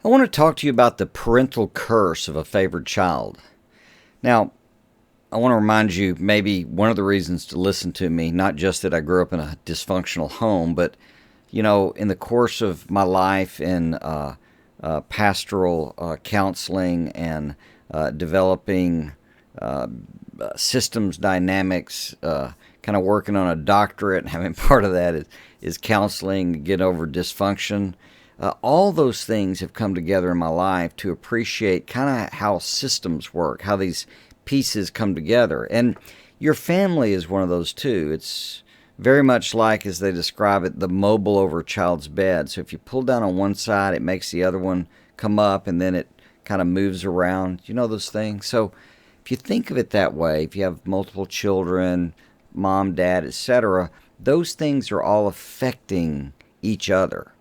I want to talk to you about the parental curse of a favored child. Now, I want to remind you maybe one of the reasons to listen to me, not just that I grew up in a dysfunctional home, but, in the course of my life in pastoral counseling and developing systems dynamics, kind of working on a doctorate, and having part of that is counseling to get over dysfunction. All those things have come together in my life to appreciate kind of how systems work, how these pieces come together. And your family is one of those too. It's very much like, as they describe it, the mobile over a child's bed. So if you pull down on one side, it makes the other one come up, and then it kind of moves around. You know those things? So if you think of it that way, if you have multiple children, mom, dad, etc., those things are all affecting each other.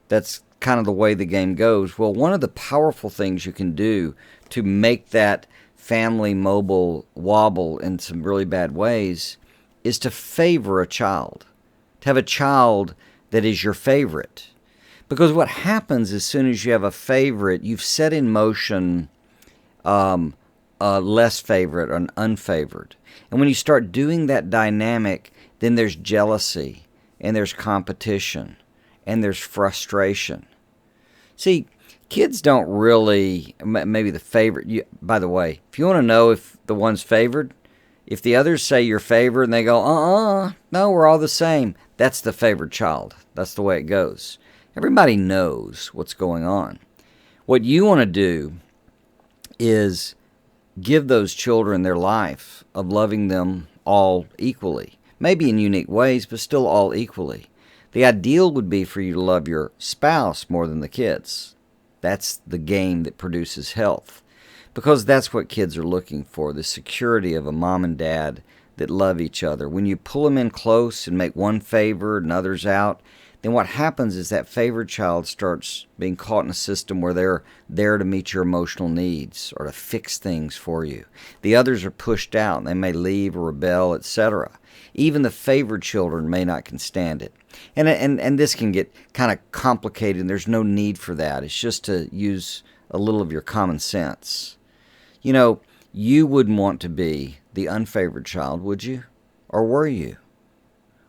That's kind of the way the game goes. Well, one of the powerful things you can do to make that family mobile wobble in some really bad ways is to favor a child, to have a child that is your favorite. Because what happens as soon as you have a favorite, you've set in motion a less favorite or an unfavored. And when you start doing that dynamic, then there's jealousy and there's competition and there's frustration. See, kids don't really, maybe the favorite, by the way, if you want to know if the one's favored, if the others say you're favored and they go, no, we're all the same, that's the favored child. That's the way it goes. Everybody knows what's going on. What you want to do is give those children their life of loving them all equally, maybe in unique ways, but still all equally. The ideal would be for you to love your spouse more than the kids. That's the game that produces health, because that's what kids are looking for, the security of a mom and dad that love each other. When you pull them in close and make one favored and others out, then what happens is that favored child starts being caught in a system where they're there to meet your emotional needs or to fix things for you. The others are pushed out, and they may leave or rebel, etc. Even the favored children may not can stand it. And this can get kind of complicated, and there's no need for that. It's just to use a little of your common sense. You wouldn't want to be the unfavored child, would you? Or were you?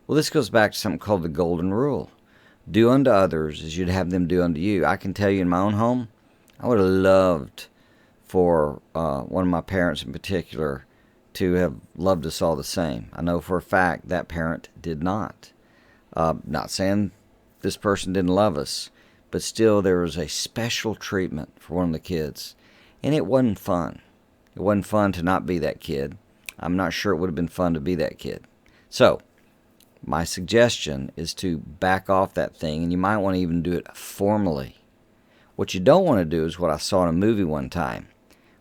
Well, this goes back to something called the golden rule. Do unto others as you'd have them do unto you. I can tell you in my own home, I would have loved for one of my parents in particular to have loved us all the same. I know for a fact that parent did not. Not saying this person didn't love us, but still there was a special treatment for one of the kids. And it wasn't fun. It wasn't fun to not be that kid. I'm not sure it would have been fun to be that kid. So, my suggestion is to back off that thing, and you might want to even do it formally. What you don't want to do is what I saw in a movie one time,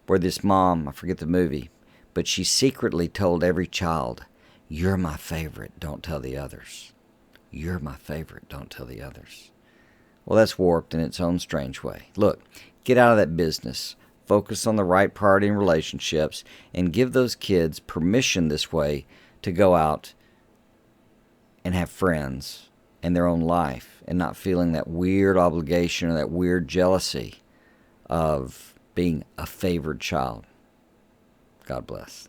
where this mom, I forget the movie, but she secretly told every child, "You're my favorite, don't tell the others. You're my favorite, don't tell the others." Well, that's warped in its own strange way. Look, get out of that business. Focus on the right priority in relationships, and give those kids permission this way to go out and have friends and their own life, and not feeling that weird obligation or that weird jealousy of being a favored child. God bless.